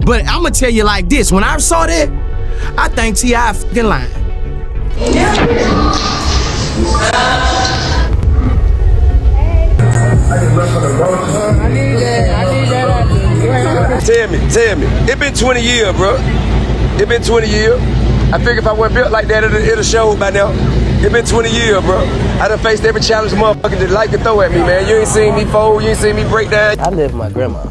But I'ma tell you like this, when I saw that, I think T.I fucking lying. Tell me. It been 20 years, bro. It been 20 years. I figure if I wasn't built like that, it'll show by now. It been 20 years, bro. I done faced every challenge motherfucker that life can throw at me, man. You ain't seen me fold, you ain't seen me break down. I live with my grandma.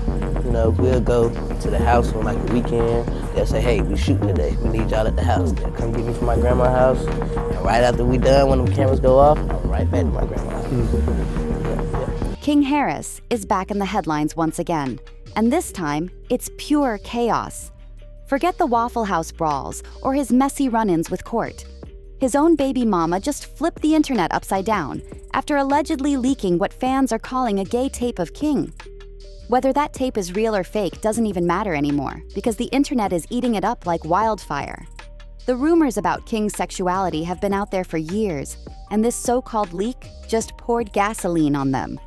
You know, we'll go to the house on like the weekend. They'll say, hey, we shooting today. We need y'all at the house. They'll come get me from my grandma's house. And right after we done, when the cameras go off, I'm right back to my grandma's house. King Harris is back in the headlines once again. And this time, it's pure chaos. Forget the Waffle House brawls or his messy run-ins with court. His own baby mama just flipped the internet upside down after allegedly leaking what fans are calling a gay tape of King. Whether that tape is real or fake doesn't even matter anymore because the internet is eating it up like wildfire. The rumors about King's sexuality have been out there for years, and this so-called leak just poured gasoline on them.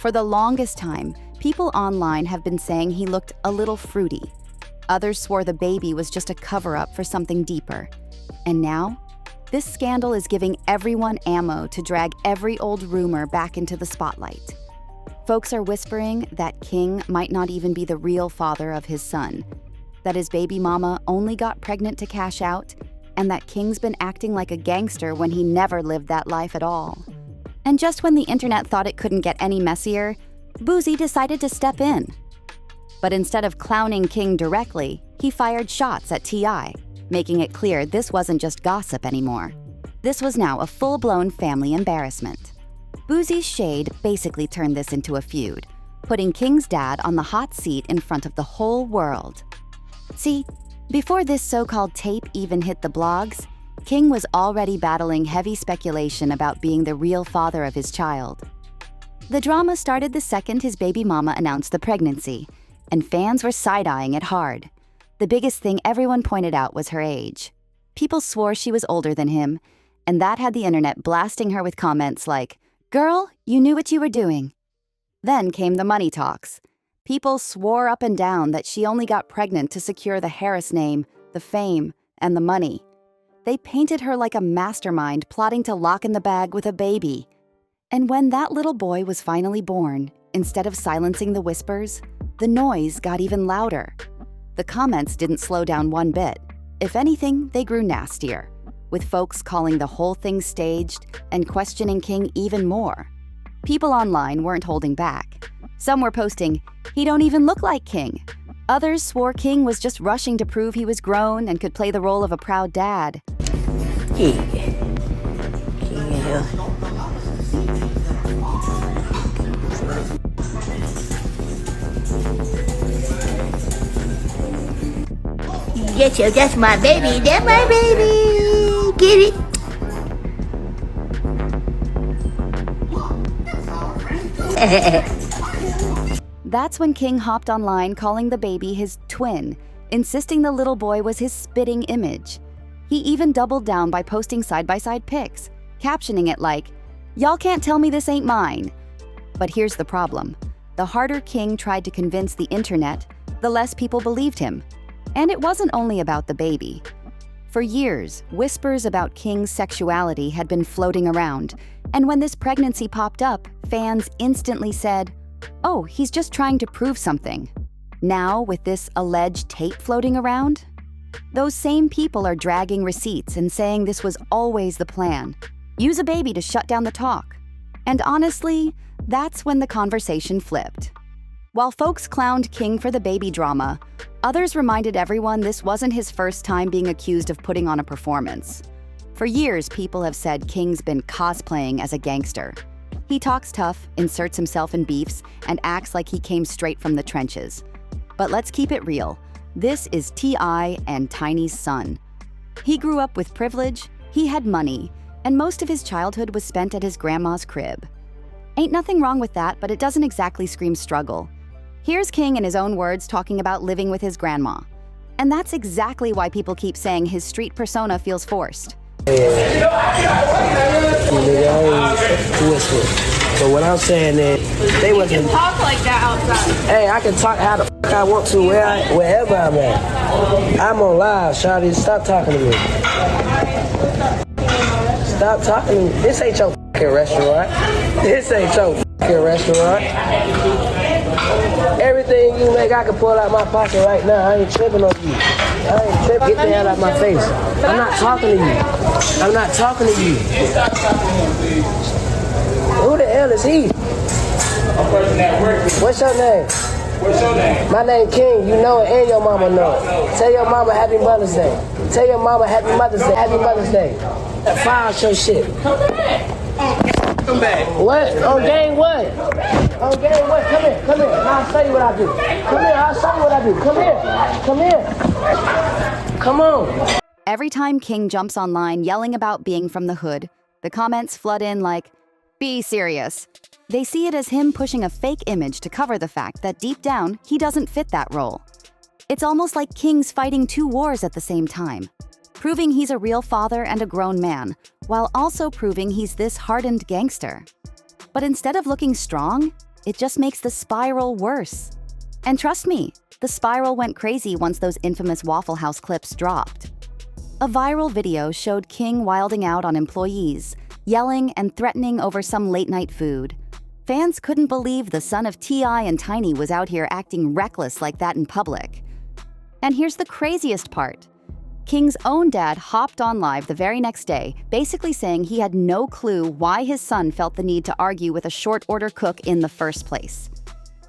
For the longest time, people online have been saying he looked a little fruity. Others swore the baby was just a cover-up for something deeper. And now, this scandal is giving everyone ammo to drag every old rumor back into the spotlight. Folks are whispering that King might not even be the real father of his son, that his baby mama only got pregnant to cash out, and that King's been acting like a gangster when he never lived that life at all. And just when the internet thought it couldn't get any messier, Boosie decided to step in. But instead of clowning King directly, he fired shots at T.I, making it clear this wasn't just gossip anymore. This was now a full-blown family embarrassment. Boosie's shade basically turned this into a feud, putting King's dad on the hot seat in front of the whole world. See, before this so-called tape even hit the blogs, King was already battling heavy speculation about being the real father of his child. The drama started the second his baby mama announced the pregnancy, and fans were side-eyeing it hard. The biggest thing everyone pointed out was her age. People swore she was older than him, and that had the internet blasting her with comments like, "Girl, you knew what you were doing." Then came the money talks. People swore up and down that she only got pregnant to secure the Harris name, the fame, and the money. They painted her like a mastermind plotting to lock in the bag with a baby. And when that little boy was finally born, instead of silencing the whispers, the noise got even louder. The comments didn't slow down one bit. If anything, they grew nastier, with folks calling the whole thing staged and questioning King even more. People online weren't holding back. Some were posting, "He don't even look like King." Others swore King was just rushing to prove he was grown and could play the role of a proud dad. Yeah. Yes, yo, that's my baby. That's my baby. Get it? That's when King hopped online calling the baby his twin, insisting the little boy was his spitting image. He even doubled down by posting side-by-side pics, captioning it like, "Y'all can't tell me this ain't mine." But here's the problem. The harder King tried to convince the internet, the less people believed him. And it wasn't only about the baby. For years, whispers about King's sexuality had been floating around, and when this pregnancy popped up, fans instantly said, "Oh, he's just trying to prove something." Now, with this alleged tape floating around, those same people are dragging receipts and saying this was always the plan. Use a baby to shut down the talk. And honestly, that's when the conversation flipped. While folks clowned King for the baby drama, others reminded everyone this wasn't his first time being accused of putting on a performance. For years, people have said King's been cosplaying as a gangster. He talks tough, inserts himself in beefs, and acts like he came straight from the trenches. But let's keep it real. This is T.I and Tiny's son. He grew up with privilege, he had money, and most of his childhood was spent at his grandma's crib. Ain't nothing wrong with that, but it doesn't exactly scream struggle. Here's King in his own words talking about living with his grandma. And that's exactly why people keep saying his street persona feels forced. But what I'm saying is, they wasn't. You can talk like that outside. Hey, I can talk how the I want to, wherever I'm at. I'm on live, shawty. Stop talking to me. Stop talking to me. This ain't your fucking restaurant. This ain't your fucking restaurant. Everything you make, I can pull out my pocket right now. I ain't tripping on you. I ain't tripping. Get the hell out of my face. I'm not talking to you. I'm not talking to you. Who the hell is he? What's your name? What's your name? My name King. You know it and your mama know it. Tell your mama Happy Mother's Day. Tell your mama Happy Mother's Day. Happy Mother's Day. File your shit. Come back. What? On game what? On game what? Come here. Come here. I'll show you what I do. Come here. I'll show you what I do. Come here. Come here. Come on. Every time King jumps online yelling about being from the hood, the comments flood in like, "Be serious." They see it as him pushing a fake image to cover the fact that deep down, he doesn't fit that role. It's almost like King's fighting two wars at the same time, proving he's a real father and a grown man, while also proving he's this hardened gangster. But instead of looking strong, it just makes the spiral worse. And trust me, the spiral went crazy once those infamous Waffle House clips dropped. A viral video showed King wilding out on employees, yelling and threatening over some late-night food. Fans couldn't believe the son of T.I and Tiny was out here acting reckless like that in public. And here's the craziest part. King's own dad hopped on live the very next day, basically saying he had no clue why his son felt the need to argue with a short-order cook in the first place.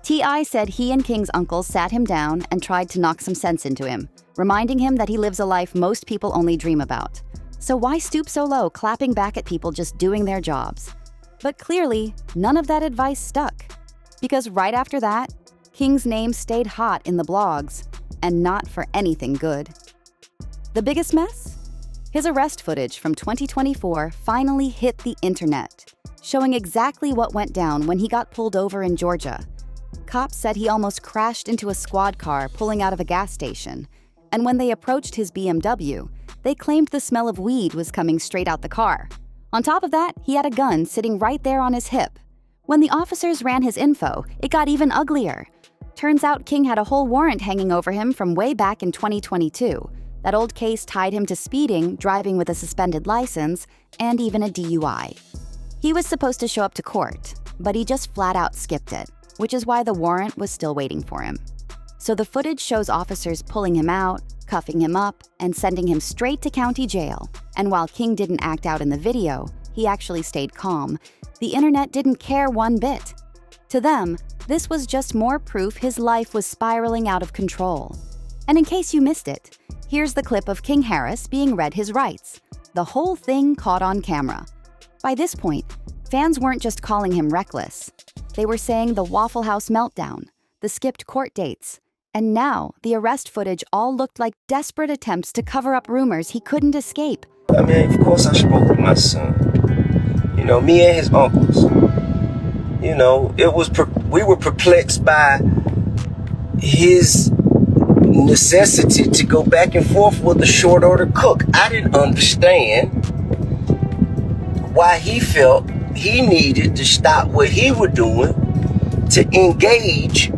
T.I said he and King's uncle sat him down and tried to knock some sense into him, reminding him that he lives a life most people only dream about. So why stoop so low, clapping back at people just doing their jobs? But clearly, none of that advice stuck. Because right after that, King's name stayed hot in the blogs, and not for anything good. The biggest mess? His arrest footage from 2024 finally hit the internet, showing exactly what went down when he got pulled over in Georgia. Cops said he almost crashed into a squad car pulling out of a gas station, and when they approached his BMW, they claimed the smell of weed was coming straight out the car. On top of that, he had a gun sitting right there on his hip. When the officers ran his info, it got even uglier. Turns out King had a whole warrant hanging over him from way back in 2022. That old case tied him to speeding, driving with a suspended license, and even a DUI. He was supposed to show up to court, but he just flat out skipped it, which is why the warrant was still waiting for him. So the footage shows officers pulling him out, cuffing him up, and sending him straight to county jail. And while King didn't act out in the video, he actually stayed calm. The internet didn't care one bit. To them, this was just more proof his life was spiraling out of control. And in case you missed it, here's the clip of King Harris being read his rights. The whole thing caught on camera. By this point, fans weren't just calling him reckless. They were saying the Waffle House meltdown, the skipped court dates, and now the arrest footage all looked like desperate attempts to cover up rumors he couldn't escape. I mean, of course I spoke with my son. You know, me and his uncles. You know, we were perplexed by his necessity to go back and forth with a short order cook. I didn't understand why he felt he needed to stop what he was doing to engage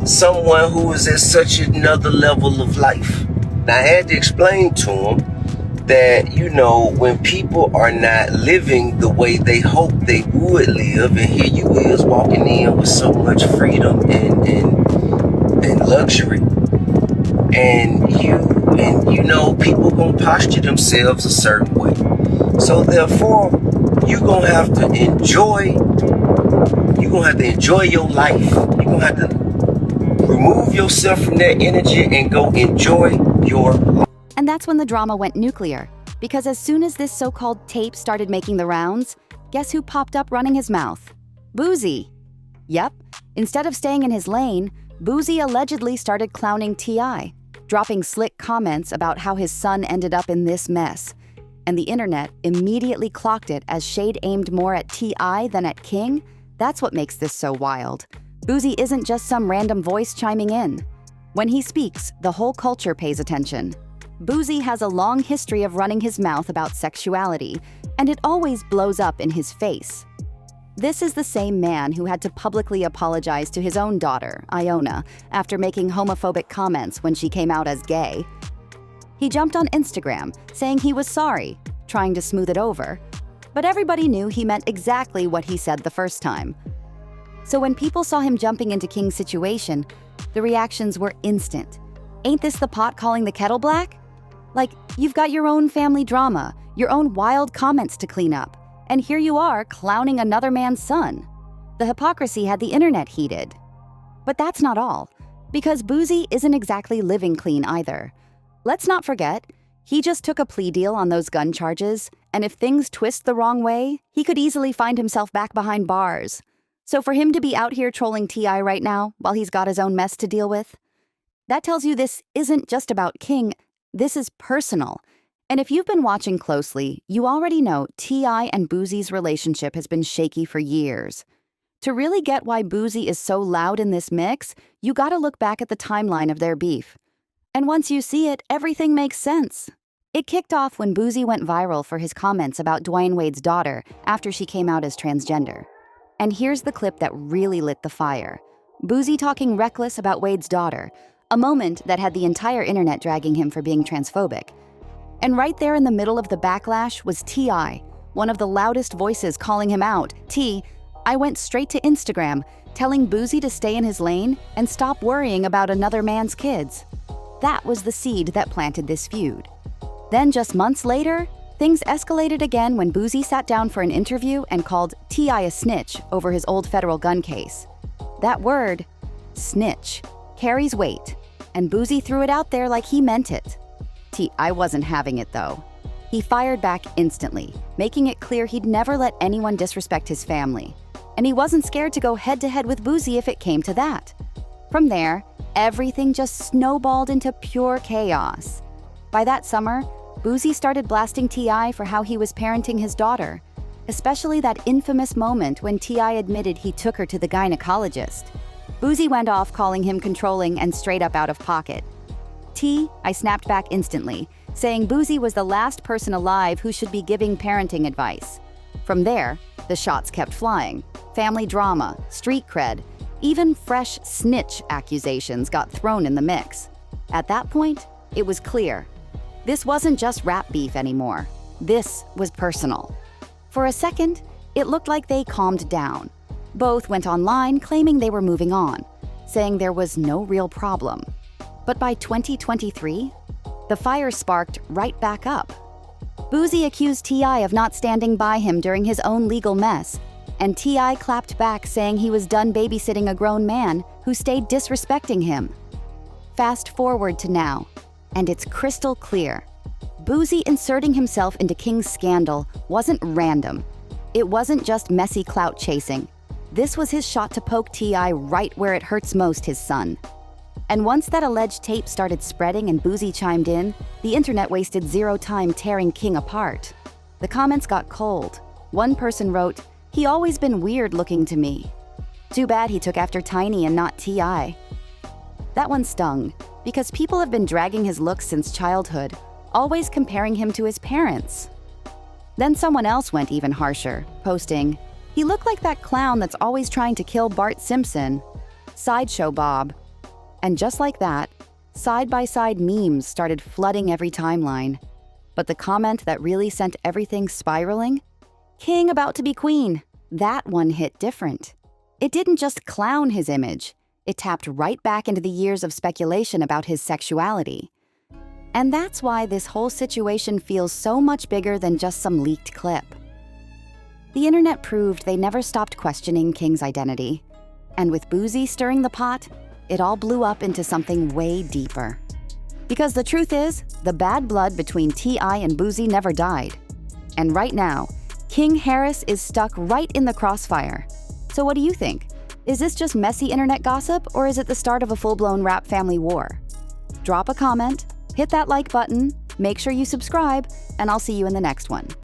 someone who was at such another level of life. Now, I had to explain to him that, you know, when people are not living the way they hope they would live, and here you is walking in with so much freedom and luxury, and you know, people gonna posture themselves a certain way. So therefore, you're gonna have to enjoy your life. You're gonna have to remove yourself from that energy and go enjoy your life. And that's when the drama went nuclear, because as soon as this so-called tape started making the rounds, guess who popped up running his mouth? Boosie. Yep, instead of staying in his lane, Boosie allegedly started clowning T.I, dropping slick comments about how his son ended up in this mess. And the internet immediately clocked it as shade aimed more at T.I than at King. That's what makes this so wild. Boosie isn't just some random voice chiming in. When he speaks, the whole culture pays attention. Boosie has a long history of running his mouth about sexuality, and it always blows up in his face. This is the same man who had to publicly apologize to his own daughter, Iona, after making homophobic comments when she came out as gay. He jumped on Instagram, saying he was sorry, trying to smooth it over. But everybody knew he meant exactly what he said the first time. So when people saw him jumping into King's situation, the reactions were instant. Ain't this the pot calling the kettle black? Like, you've got your own family drama, your own wild comments to clean up, and here you are clowning another man's son. The hypocrisy had the internet heated. But that's not all, because Boosie isn't exactly living clean either. Let's not forget, he just took a plea deal on those gun charges, and if things twist the wrong way, he could easily find himself back behind bars. So for him to be out here trolling T.I right now, while he's got his own mess to deal with, that tells you this isn't just about King, this is personal. And if you've been watching closely, you already know T.I and Boosie's relationship has been shaky for years. To really get why Boosie is so loud in this mix, you gotta look back at the timeline of their beef. And once you see it, everything makes sense. It kicked off when Boosie went viral for his comments about Dwayne Wade's daughter after she came out as transgender. And here's the clip that really lit the fire. Boosie talking reckless about Wade's daughter, a moment that had the entire internet dragging him for being transphobic. And right there in the middle of the backlash was T.I, one of the loudest voices calling him out. I went straight to Instagram, telling Boosie to stay in his lane and stop worrying about another man's kids. That was the seed that planted this feud. Then just months later, things escalated again when Boosie sat down for an interview and called T.I a snitch over his old federal gun case. That word, snitch, carries weight, and Boosie threw it out there like he meant it. T.I wasn't having it though. He fired back instantly, making it clear he'd never let anyone disrespect his family. And he wasn't scared to go head-to-head with Boosie if it came to that. From there, everything just snowballed into pure chaos. By that summer, Boosie started blasting T.I for how he was parenting his daughter, especially that infamous moment when T.I admitted he took her to the gynecologist. Boosie went off calling him controlling and straight up out of pocket. I snapped back instantly, saying Boosie was the last person alive who should be giving parenting advice. From there, the shots kept flying. Family drama, street cred, even fresh snitch accusations got thrown in the mix. At that point, it was clear. This wasn't just rap beef anymore. This was personal. For a second, it looked like they calmed down. Both went online claiming they were moving on, saying there was no real problem. But by 2023, the fire sparked right back up. Boosie accused T.I of not standing by him during his own legal mess, and T.I clapped back saying he was done babysitting a grown man who stayed disrespecting him. Fast forward to now, and it's crystal clear. Boosie inserting himself into King's scandal wasn't random. It wasn't just messy clout chasing. This was his shot to poke T.I right where it hurts most his son. And once that alleged tape started spreading and Boosie chimed in, the internet wasted zero time tearing King apart. The comments got cold. One person wrote, "He always been weird looking to me. Too bad he took after Tiny and not T.I." That one stung, because people have been dragging his looks since childhood, always comparing him to his parents. Then someone else went even harsher, posting, "He looked like that clown that's always trying to kill Bart Simpson. Sideshow Bob." And just like that, side-by-side memes started flooding every timeline. But the comment that really sent everything spiraling? King about to be queen. That one hit different. It didn't just clown his image. It tapped right back into the years of speculation about his sexuality. And that's why this whole situation feels so much bigger than just some leaked clip. The internet proved they never stopped questioning King's identity. And with Boosie stirring the pot, it all blew up into something way deeper. Because the truth is, the bad blood between T.I and Boosie never died. And right now, King Harris is stuck right in the crossfire. So what do you think? Is this just messy internet gossip, or is it the start of a full-blown rap family war? Drop a comment, hit that like button, make sure you subscribe, and I'll see you in the next one.